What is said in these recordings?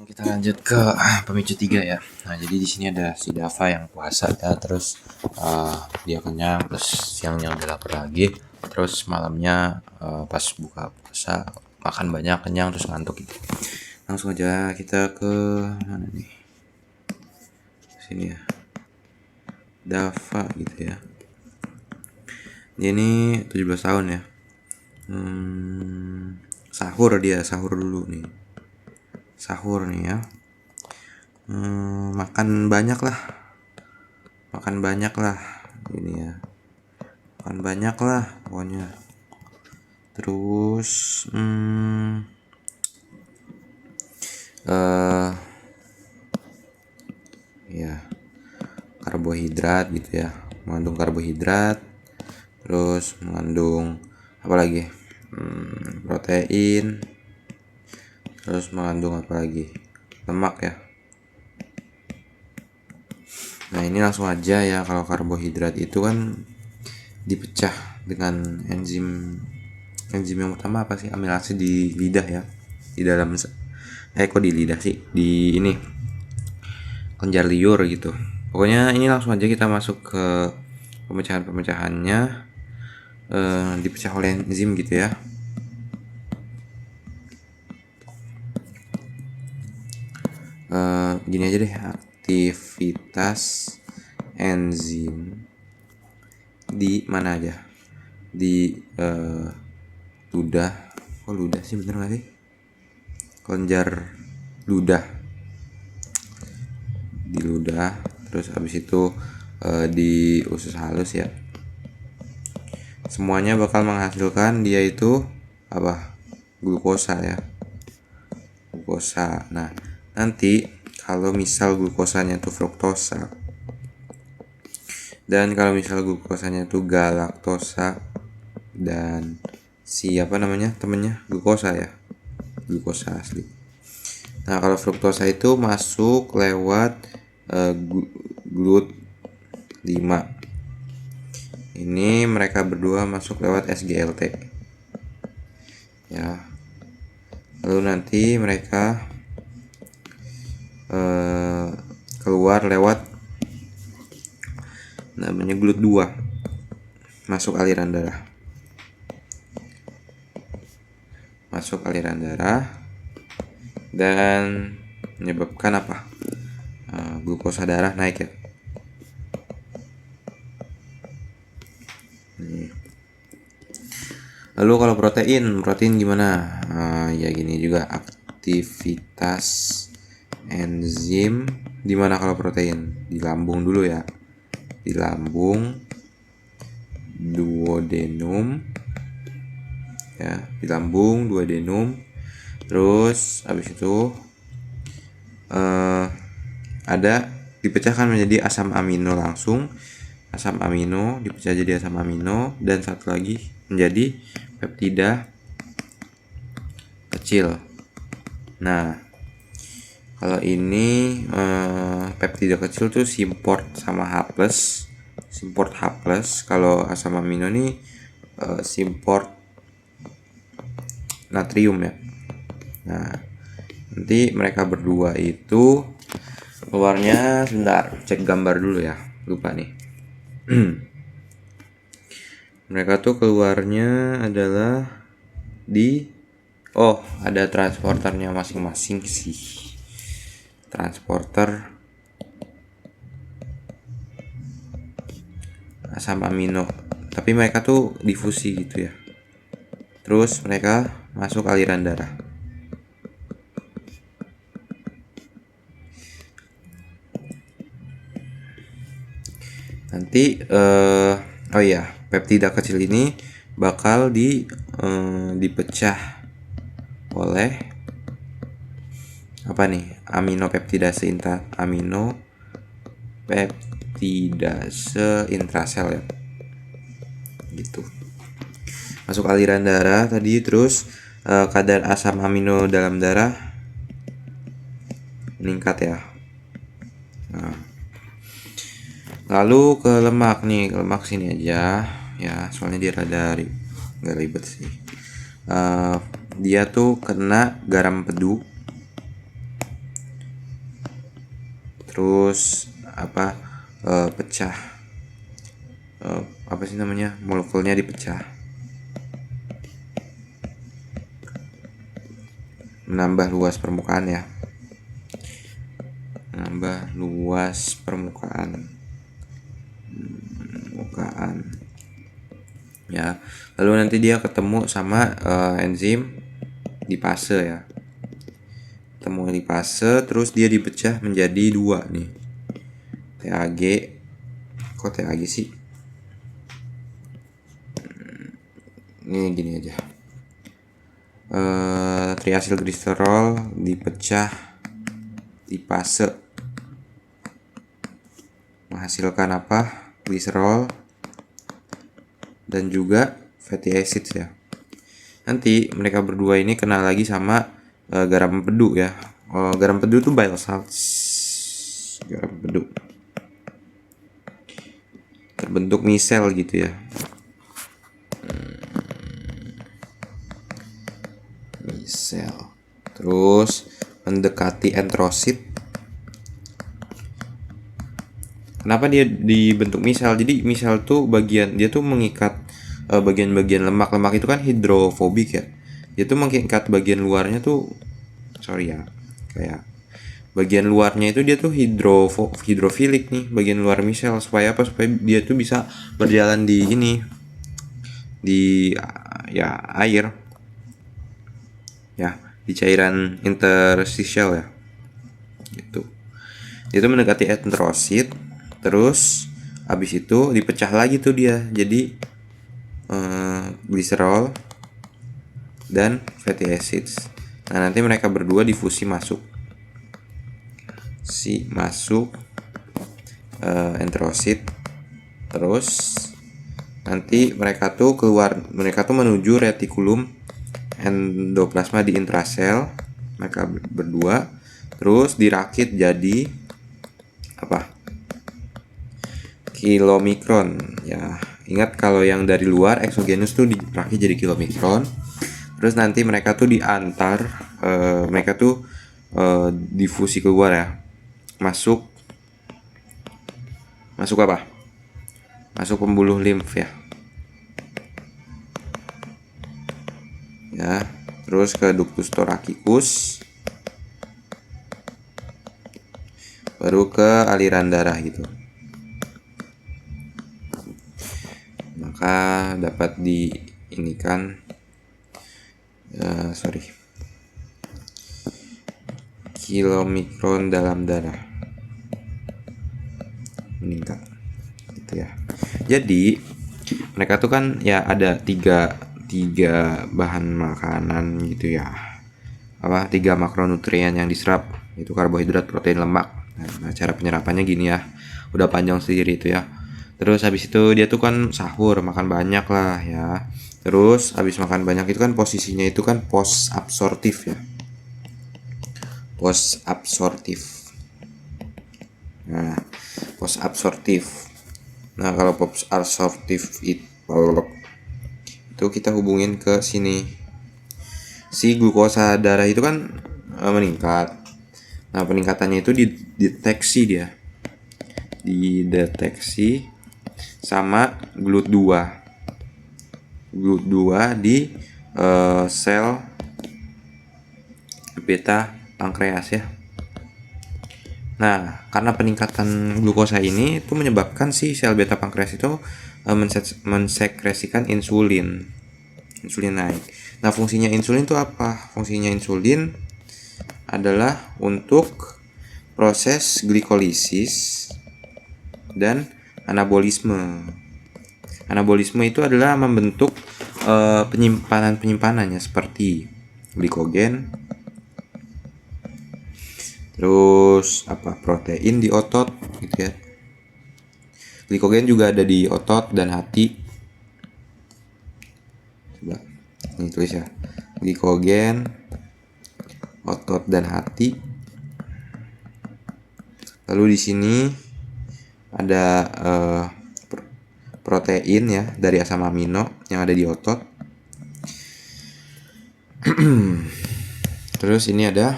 Kita lanjut ke pemicu 3 ya. Nah, jadi di sini ada si Dava yang puasa ya, terus dia kenyang, terus siangnya udah lapar lagi, terus malamnya pas buka puasa makan banyak, kenyang, terus ngantuk gitu. Langsung aja kita ke mana nih? Sini ya. Dava gitu ya. Dia ini 17 tahun ya. Sahur dulu nih. Sahur nih ya. Makan banyak lah ini ya, makan banyak lah pokoknya. Terus ya karbohidrat gitu ya, mengandung karbohidrat, terus mengandung apa lagi, protein, terus mengandung apa lagi, lemak ya. Nah, ini langsung aja ya, kalau karbohidrat itu kan dipecah dengan enzim yang utama apa sih, amilase di lidah ya, di dalam kok di lidah sih, di ini kelenjar liur gitu. Pokoknya ini langsung aja kita masuk ke pemecahannya, dipecah oleh enzim gitu ya. Gini aja deh, aktivitas enzim di mana aja, di ludah. Kok ludah sih, bener gak sih? Kelenjar ludah, di ludah. Terus habis itu di usus halus ya. Semuanya bakal menghasilkan dia itu apa? Glukosa ya, glukosa. Nah, nanti kalau misal glukosanya itu fruktosa, dan kalau misal glukosanya itu galaktosa, dan siapa namanya temennya glukosa ya, glukosa asli. Nah, kalau fruktosa itu masuk lewat GLUT5. Ini mereka berdua masuk lewat SGLT ya. Lalu nanti mereka keluar lewat namanya GLUT2, masuk aliran darah dan menyebabkan apa? Glukosa darah naik ya. Lalu kalau protein gimana? Ya gini juga, aktivitas enzim di mana kalau protein? Di lambung dulu ya. Di lambung, duodenum ya, di lambung duodenum. Terus habis itu ada dipecahkan menjadi asam amino langsung. Asam amino dipecah jadi asam amino, dan satu lagi menjadi peptida kecil. Nah, kalau ini peptida kecil tuh simport sama H+, simport H+. Kalau asam amino ini simport natrium ya. Nah, nanti mereka berdua itu keluarnya, sebentar cek gambar dulu ya, lupa nih. Mereka tuh keluarnya adalah di ada transporternya masing-masing sih, transporter asam amino, tapi mereka tuh difusi gitu ya. Terus mereka masuk aliran darah. Nanti peptida kecil ini bakal dipecah oleh apa nih? Aminopeptidase intrasel ya. Gitu. Masuk aliran darah tadi, terus kadar asam amino dalam darah meningkat ya. Nah, lalu ke lemak nih, ke lemak sini aja ya, soalnya dia rada nggak ribet sih. Dia tuh kena garam pedu terus pecah, apa sih namanya, molekulnya dipecah, menambah luas permukaan ya, menambah luas permukaan ya. Lalu nanti dia ketemu sama enzim lipase ya, ketemu lipase, terus dia dipecah menjadi dua nih, TAG. Kok TAG sih? Ini gini aja, triasilgliserol dipecah lipase menghasilkan apa? Gliserol dan juga fatty acids ya. Nanti mereka berdua ini kenal lagi sama garam empedu ya. Garam empedu itu bile salts. Garam empedu terbentuk misel gitu ya. Misel. Terus mendekati enterosit. Kenapa dia dibentuk misel? Jadi misel tuh dia tuh mengikat bagian-bagian lemak. Lemak itu kan hidrofobik ya. Dia tuh mengikat bagian luarnya tuh, kayak bagian luarnya itu dia tuh hidrofilik nih, bagian luar misel. Supaya apa? Supaya dia tuh bisa berjalan di ya air ya, di cairan interstitial ya gitu. Dia tuh mendekati enterosit, terus habis itu dipecah lagi tuh dia jadi gliserol dan fatty acids. Nah, nanti mereka berdua difusi masuk enterosit, terus nanti mereka tuh menuju retikulum endoplasma di intrasel, mereka berdua, terus dirakit jadi apa? Kilomikron ya. Ingat kalau yang dari luar eksogenus tuh dirakit jadi kilomikron. Terus nanti mereka tuh diantar, difusi keluar ya. Masuk apa? Masuk pembuluh limf ya. Ya, terus ke ductus thoracicus, baru ke aliran darah gitu. Maka dapat kilomikron dalam darah meningkat gitu ya. Jadi mereka tuh kan ya ada tiga bahan makanan gitu ya, tiga makronutrien yang diserap, itu karbohidrat, protein, lemak. Nah, cara penyerapannya gini ya, udah panjang sendiri itu ya. Terus habis itu dia tuh kan sahur, makan banyak lah ya. Terus habis makan banyak itu kan posisinya itu kan post absorptif ya, post absorptif. Nah, post absorptif. Nah, kalau post absorptif itu kita hubungin ke sini. Si glukosa darah itu kan meningkat. Nah, peningkatannya itu dideteksi sama GLUT2 di sel beta pankreas ya. Nah, karena peningkatan glukosa ini itu menyebabkan si sel beta pankreas itu mensekresikan insulin naik. Nah, fungsinya insulin itu apa? Fungsinya insulin adalah untuk proses glikolisis dan anabolisme. Anabolisme itu adalah membentuk penyimpanannya seperti glikogen, terus protein di otot gitu ya. Glikogen juga ada di otot dan hati. Coba ini tulis ya, glikogen, otot dan hati. Lalu di sini ada protein ya dari asam amino yang ada di otot. Terus ini ada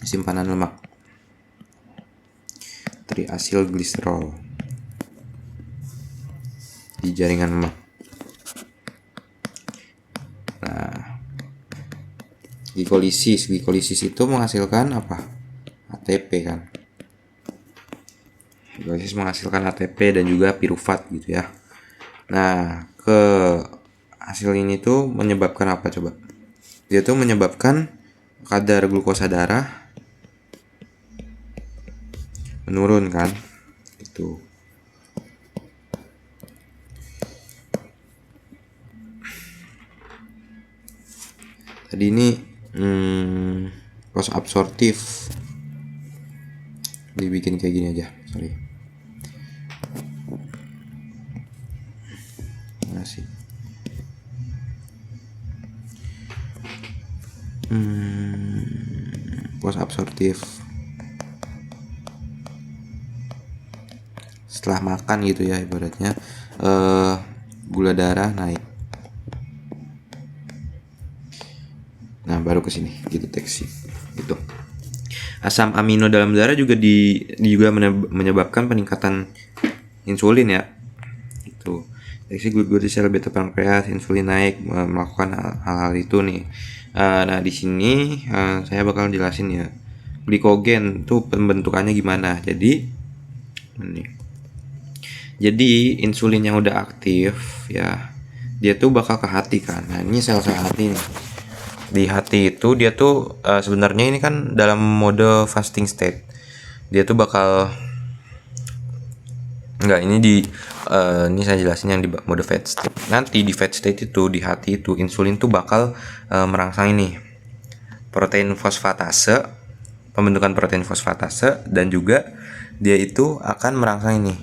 simpanan lemak. triasil gliserol di jaringan lemak. Nah, glikolisis itu menghasilkan apa? ATP kan. Glikolisis menghasilkan ATP dan juga pirufat gitu ya. Nah, ke hasil ini tuh menyebabkan apa coba? Dia tuh menyebabkan kadar glukosa darah menurun kan? Itu. Tadi ini post absorptif dibikin kayak gini aja, sorry. Masih. Post absorptif setelah makan gitu ya, ibaratnya gula darah naik. Nah, baru ke sini gitu teksnya gitu. Asam amino dalam darah juga juga menyebabkan peningkatan insulin ya. Itu. Teksi glukosa sel beta pankreas, insulin naik, melakukan hal-hal itu nih. Nah, di sini saya bakal jelasin ya. Glikogen tuh pembentukannya gimana. Jadi insulin yang udah aktif ya, dia tuh bakal ke hati kan. Nah, ini sel-sel hati nih. Di hati itu dia tuh sebenarnya ini kan dalam mode fasting state. Dia tuh bakal ini saya jelasin yang di mode fat state. Nanti di fat state itu, di hati itu insulin tuh bakal merangsang ini protein fosfatase, pembentukan protein fosfatase, dan juga dia itu akan merangsang ini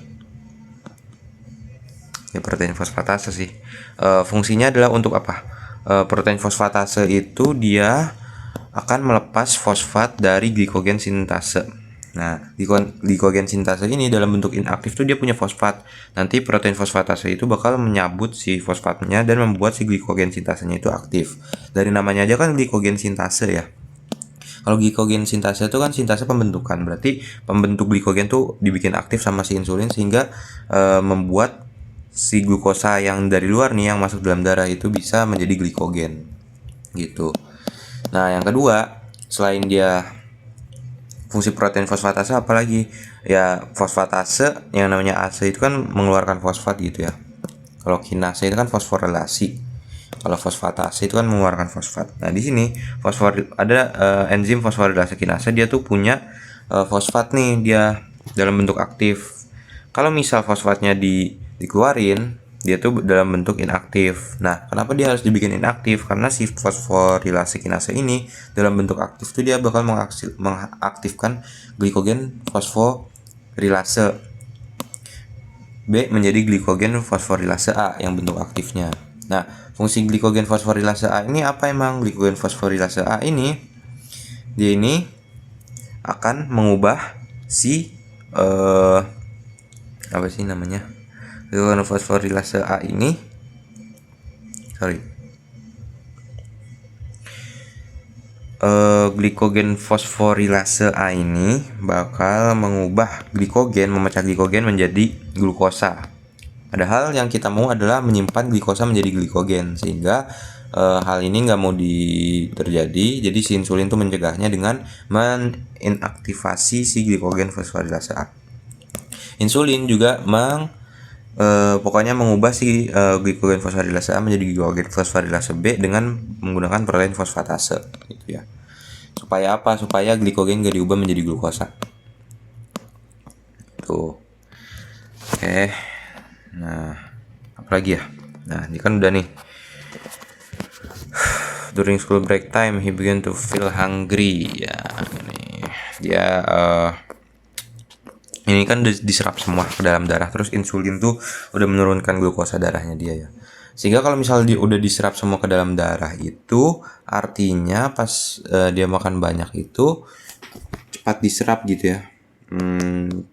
ya protein fosfatase sih. Fungsinya adalah untuk apa? Protein fosfatase itu dia akan melepas fosfat dari glikogen sintase. Nah, glikogen sintase ini dalam bentuk inaktif tuh dia punya fosfat. Nanti protein fosfatase itu bakal menyabut si fosfatnya dan membuat si glikogen sintasenya itu aktif. Dari namanya aja kan glikogen sintase ya. Kalau glikogen sintase itu kan sintase pembentukan, berarti pembentuk glikogen tuh dibikin aktif sama si insulin sehingga membuat si glukosa yang dari luar nih yang masuk dalam darah itu bisa menjadi glikogen gitu. Nah, yang kedua, selain dia fungsi protein fosfatase apalagi ya, fosfatase yang namanya ACE itu kan mengeluarkan fosfat gitu ya. Kalau kinase itu kan fosforilasi. Kalau fosfatase itu kan mengeluarkan fosfat. Nah, di sini ada enzim fosforilase kinase, dia tuh punya fosfat nih dia dalam bentuk aktif. Kalau misal fosfatnya dikeluarin, dia tuh dalam bentuk inaktif. Nah, kenapa dia harus dibikin inaktif? Karena si fosforilase kinase ini dalam bentuk aktif tuh dia bakal mengaktifkan glikogen fosforilase B menjadi glikogen fosforilase A yang bentuk aktifnya. Nah, fungsi glikogen fosforilase A ini apa emang? Glikogen fosforilase A ini dia ini akan mengubah si apa sih namanya? Glikogen fosforilase A ini glikogen fosforilase A ini bakal mengubah glikogen, memecah glikogen menjadi glukosa. Padahal yang kita mau adalah menyimpan glikosa menjadi glikogen, sehingga hal ini nggak mau terjadi. Jadi si insulin tuh mencegahnya dengan menginaktivasi si glikogen fosforilase A. Insulin juga pokoknya mengubah si glikogen fosforilase A menjadi glikogen fosforilase B dengan menggunakan protein fosfatase gitu ya. Supaya apa? Supaya glikogen gak diubah menjadi glukosa. Tuh. Oke. Nah, apa lagi ya? Nah, ini kan udah nih. During school break time, he began to feel hungry. Ya, ini dia ini kan diserap semua ke dalam darah, terus insulin tuh udah menurunkan glukosa darahnya dia ya. Sehingga kalau misalnya dia udah diserap semua ke dalam darah itu artinya pas dia makan banyak itu cepat diserap gitu ya.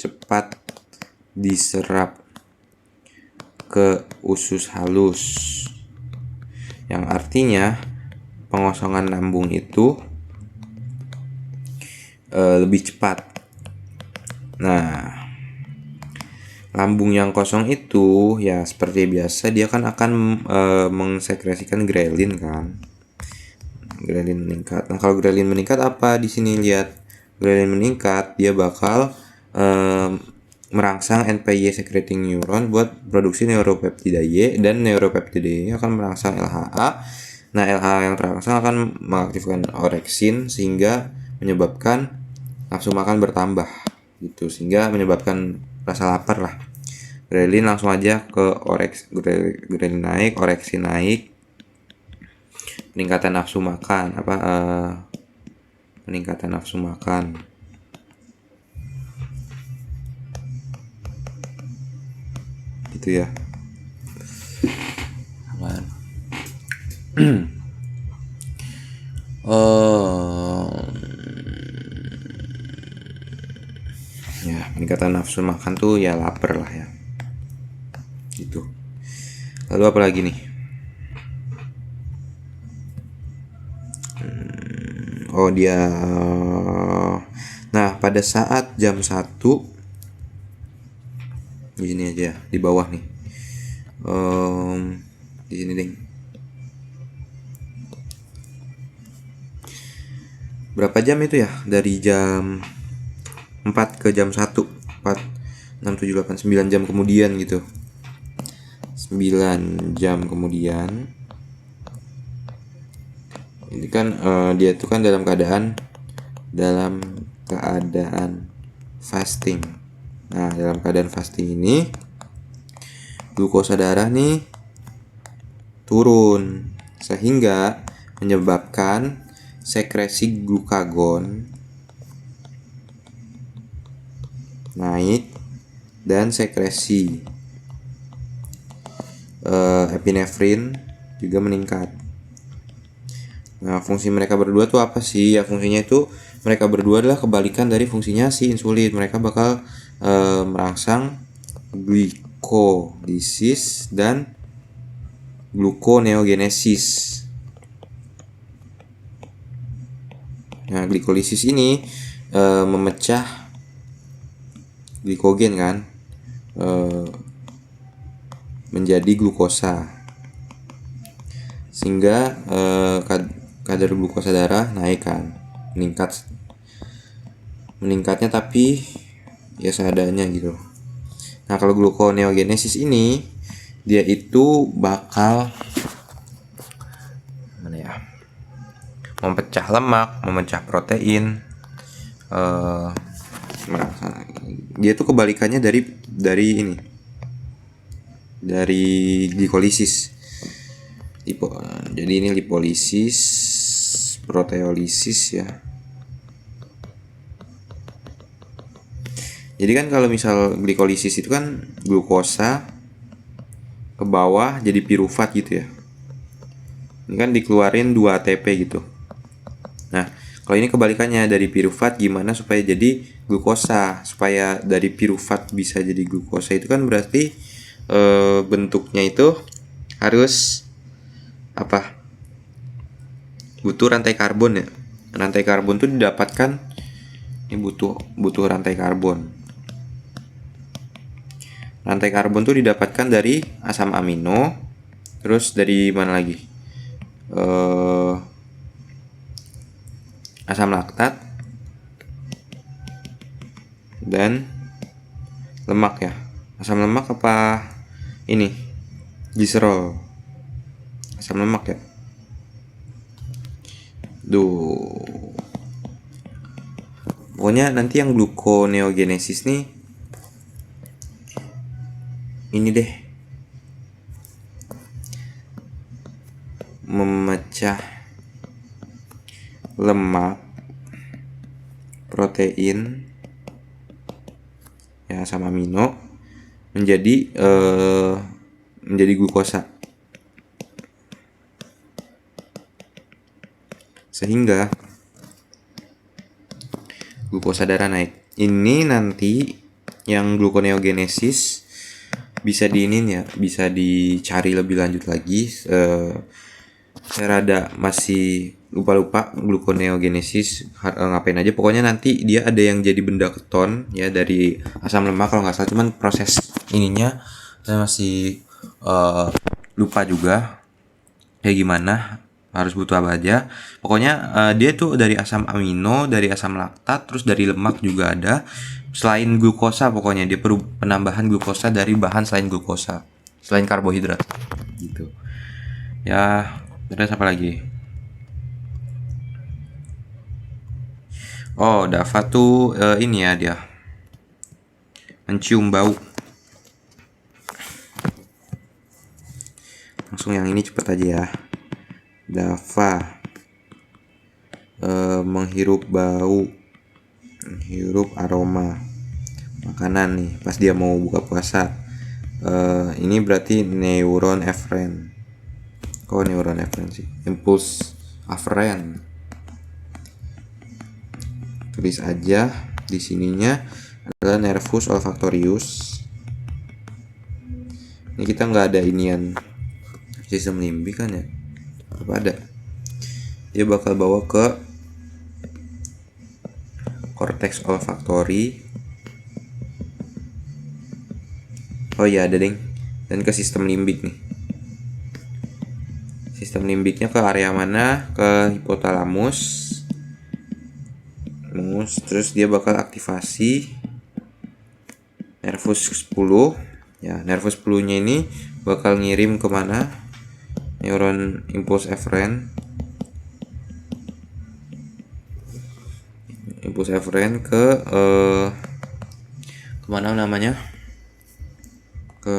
Cepat diserap ke usus halus, yang artinya pengosongan lambung itu lebih cepat. Nah, Lambung yang kosong itu ya seperti biasa dia kan akan mengsekresikan grelin kan. Grelin meningkat. Nah, kalau grelin meningkat apa di sini lihat? Grelin meningkat dia bakal merangsang NPY secreting neuron buat produksi neuropeptida Y, dan neuropeptida Y akan merangsang LHA. Nah, LHA yang terangsang akan mengaktifkan orexin sehingga menyebabkan nafsu makan bertambah gitu, sehingga menyebabkan rasa lapar lah. Grelin langsung aja ke grelin naik, orexin naik, peningkatan nafsu makan peningkatan nafsu makan. Gitu ya. Aman. Ya, peningkatan nafsu makan tuh ya lapar lah ya. Gitu. Lalu apa lagi nih? Oh dia. Nah, pada saat jam 1 di sini aja, di bawah nih. Di sini ding. Berapa jam itu ya? Dari jam 4 ke jam 1. 4 6 7 8 9 jam kemudian gitu. 9 jam kemudian. Ini kan dia tuh kan dalam keadaan fasting. Nah, dalam keadaan fasting ini glukosa darah nih turun sehingga menyebabkan sekresi glukagon naik dan sekresi epinefrin juga meningkat. Nah, fungsi mereka berdua tuh apa sih? Ya, fungsinya itu mereka berdua adalah kebalikan dari fungsinya si insulin. Mereka bakal merangsang glikolisis dan gluconeogenesis. Nah, glikolisis ini memecah glikogen kan menjadi glukosa, sehingga kadar glukosa darah naik kan, meningkatnya tapi ya seadanya gitu. Nah, kalau gluconeogenesis ini dia itu bakal memecah lemak, memecah protein. Dia tuh kebalikannya dari glikolisis. Jadi ini lipolisis, proteolisis ya. Jadi kan kalau misal glikolisis itu kan glukosa ke bawah jadi piruvat gitu ya. Ini kan dikeluarin 2 ATP gitu. Nah, kalau ini kebalikannya, dari piruvat gimana supaya jadi glukosa? Supaya dari piruvat bisa jadi glukosa itu kan berarti bentuknya itu harus apa? Butuh rantai karbon ya. Rantai karbon tuh didapatkan, ini butuh rantai karbon. Rantai karbon tuh didapatkan dari asam amino, terus dari mana lagi? Asam laktat dan lemak ya. Asam lemak apa ini? Gliserol. Asam lemak ya. Pokoknya nanti yang gluconeogenesis nih ini deh, memecah lemak, protein ya, asam amino menjadi glukosa, sehingga glukosa darah naik. Ini nanti yang gluconeogenesis bisa bisa dicari lebih lanjut lagi saya rada masih lupa gluconeogenesis ngapain aja, pokoknya nanti dia ada yang jadi benda keton ya dari asam lemak kalau nggak salah, cuman proses ininya saya masih lupa juga kayak gimana, harus butuh apa aja. Pokoknya dia tuh dari asam amino, dari asam laktat, terus dari lemak juga ada, selain glukosa. Pokoknya dia perlu penambahan glukosa dari bahan selain glukosa, selain karbohidrat gitu ya. Terus apa lagi? Oh, DAFA tuh ini ya, dia mencium bau. Langsung yang ini cepet aja ya. DAFA menghirup bau, menghirup aroma makanan nih pas dia mau buka puasa. Ini berarti neuron eferen. Kok neuron eferen sih? Impuls aferen. Tulis aja di sininya adalah nervus olfactorius. Ini kita nggak ada inian sistem limbik kan ya? Apa ada? Dia bakal bawa ke cortex olfactory. Oh iya ada deng. Dan ke sistem limbik nih. Sistem limbiknya ke area mana? Ke hipotalamus. Terus dia bakal aktivasi nervus 10. Ya, nervus 10-nya ini bakal ngirim kemana? Neuron impuls eferen. Impuls eferen ke kemana namanya? Ke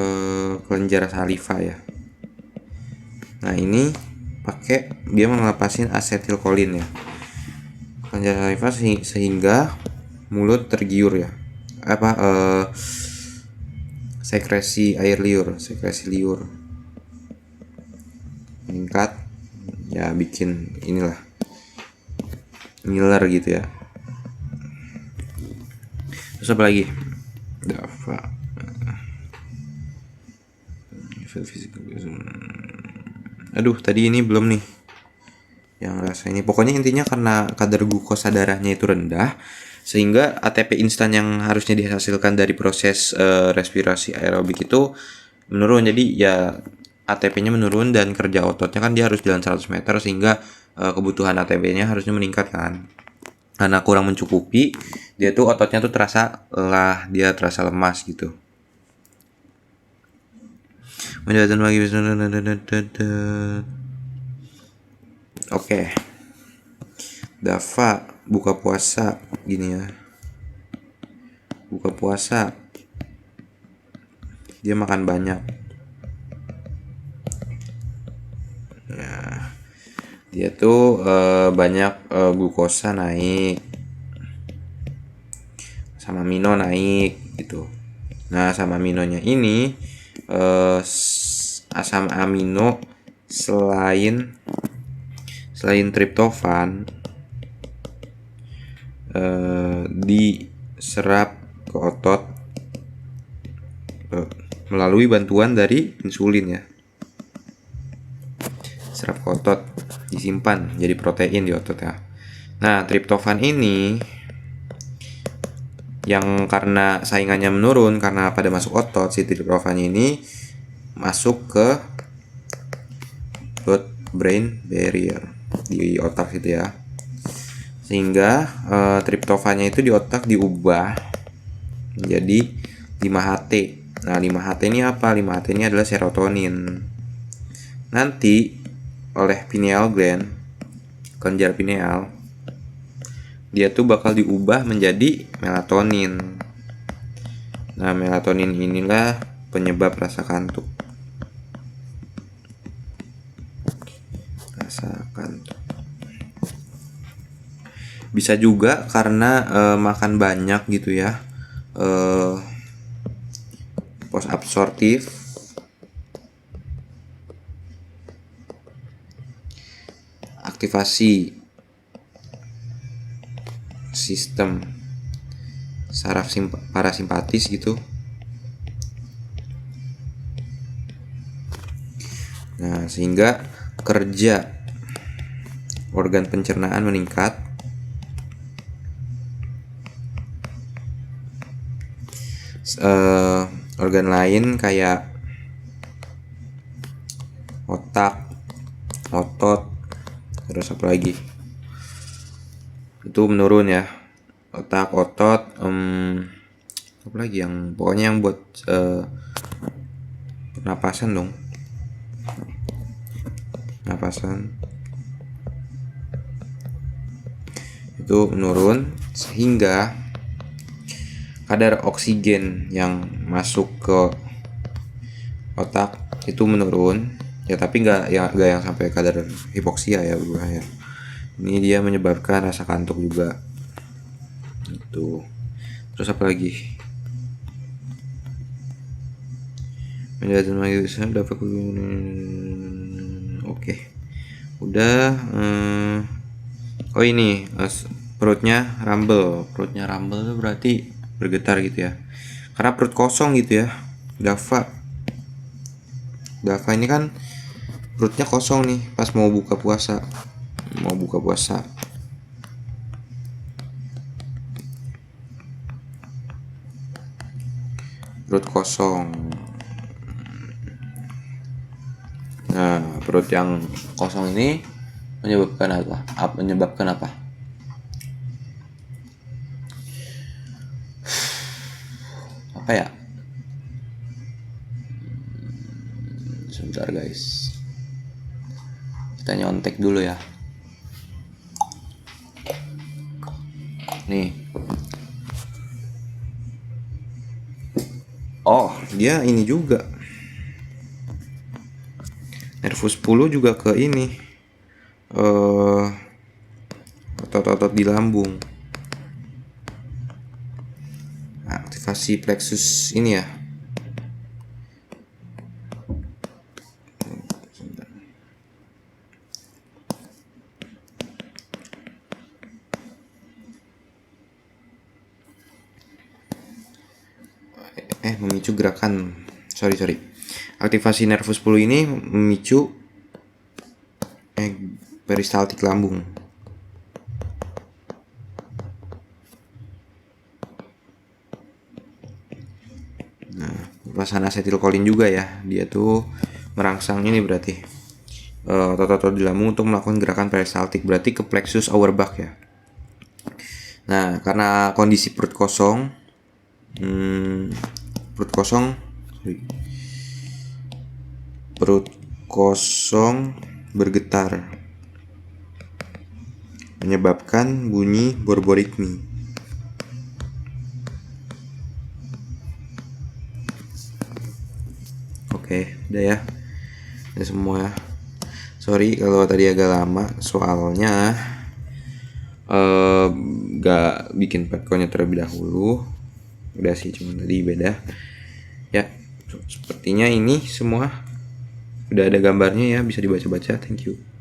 kelenjar saliva ya. Nah ini pakai dia melepasin asetilkolin ya, kelenjar saliva sehingga mulut tergiur ya, sekresi air liur, sekresi liur meningkat ya, bikin inilah ngiler gitu ya. Terus apa lagi? DAFA aduh tadi ini belum nih yang rasa ini. Pokoknya intinya karena kadar glukosa darahnya itu rendah sehingga ATP instan yang harusnya dihasilkan dari proses respirasi aerobik itu menurun. Jadi ya ATP-nya menurun dan kerja ototnya kan dia harus jalan 100 meter sehingga kebutuhan ATP-nya harusnya meningkat kan. Karena kurang mencukupi, dia tuh ototnya tuh terasa lelah, dia terasa lemas gitu. Menjadikan lagi oke. DAFA buka puasa gini ya. Buka puasa dia makan banyak. Ya. Dia tuh banyak glukosa naik. Asam amino naik gitu. Nah, asam aminonya ini asam amino selain triptofan diserap ke otot melalui bantuan dari insulin ya. Serap ke otot, disimpan jadi protein di otot ya. Nah, triptofan ini yang karena saingannya menurun karena pada masuk otot, si triptofan ini masuk ke blood brain barrier di otak gitu ya, sehingga triptofannya itu di otak diubah menjadi 5-HT. Nah 5-HT ini apa? 5-HT ini adalah serotonin. Nanti oleh pineal gland, kelenjar pineal, dia tuh bakal diubah menjadi melatonin. Nah melatonin inilah penyebab rasa kantuk. Bisa juga karena makan banyak gitu ya, post absorptif, aktivasi sistem saraf parasimpatis gitu. Nah sehingga kerja organ pencernaan meningkat. Organ lain kayak otak, otot, terus apa lagi? Itu menurun ya. Otak, otot, apa lagi yang pokoknya yang buat pernapasan dong. Pernapasan itu menurun sehingga kadar oksigen yang masuk ke otak itu menurun ya, tapi nggak yang sampai kadar hipoksia ya, berbahaya. Ini dia menyebabkan rasa kantuk juga itu. Terus apa lagi? Menjadi dapat. Oke, udah. Oh ini perutnya rumble itu berarti bergetar gitu ya, karena perut kosong gitu ya. Dava ini kan perutnya kosong nih pas mau buka puasa. Perut kosong. Nah, perut yang kosong ini menyebabkan apa? Apa ya? Sebentar guys, kita nyontek dulu ya. Nih. Oh, dia ini juga. Nervus 10 juga ke ini. Otot-otot di lambung. Aktivasi plexus ini ya. Memicu gerakan. Sorry. Aktivasi nervus 10 ini memicu peristaltik lambung. Nah, pelepasan asetilkolin juga ya. Dia tuh merangsang ini berarti otot-otot di lambung untuk melakukan gerakan peristaltik, berarti ke plexus Auerbach ya. Nah, karena kondisi perut kosong bergetar, menyebabkan bunyi borborikmi. Oke, udah ya. Udah semua ya. Sorry kalau tadi agak lama, soalnya gak bikin petkonya terlebih dahulu. Udah sih, cuma tadi beda ya. Sepertinya ini semua udah ada gambarnya ya, bisa dibaca-baca. Thank you.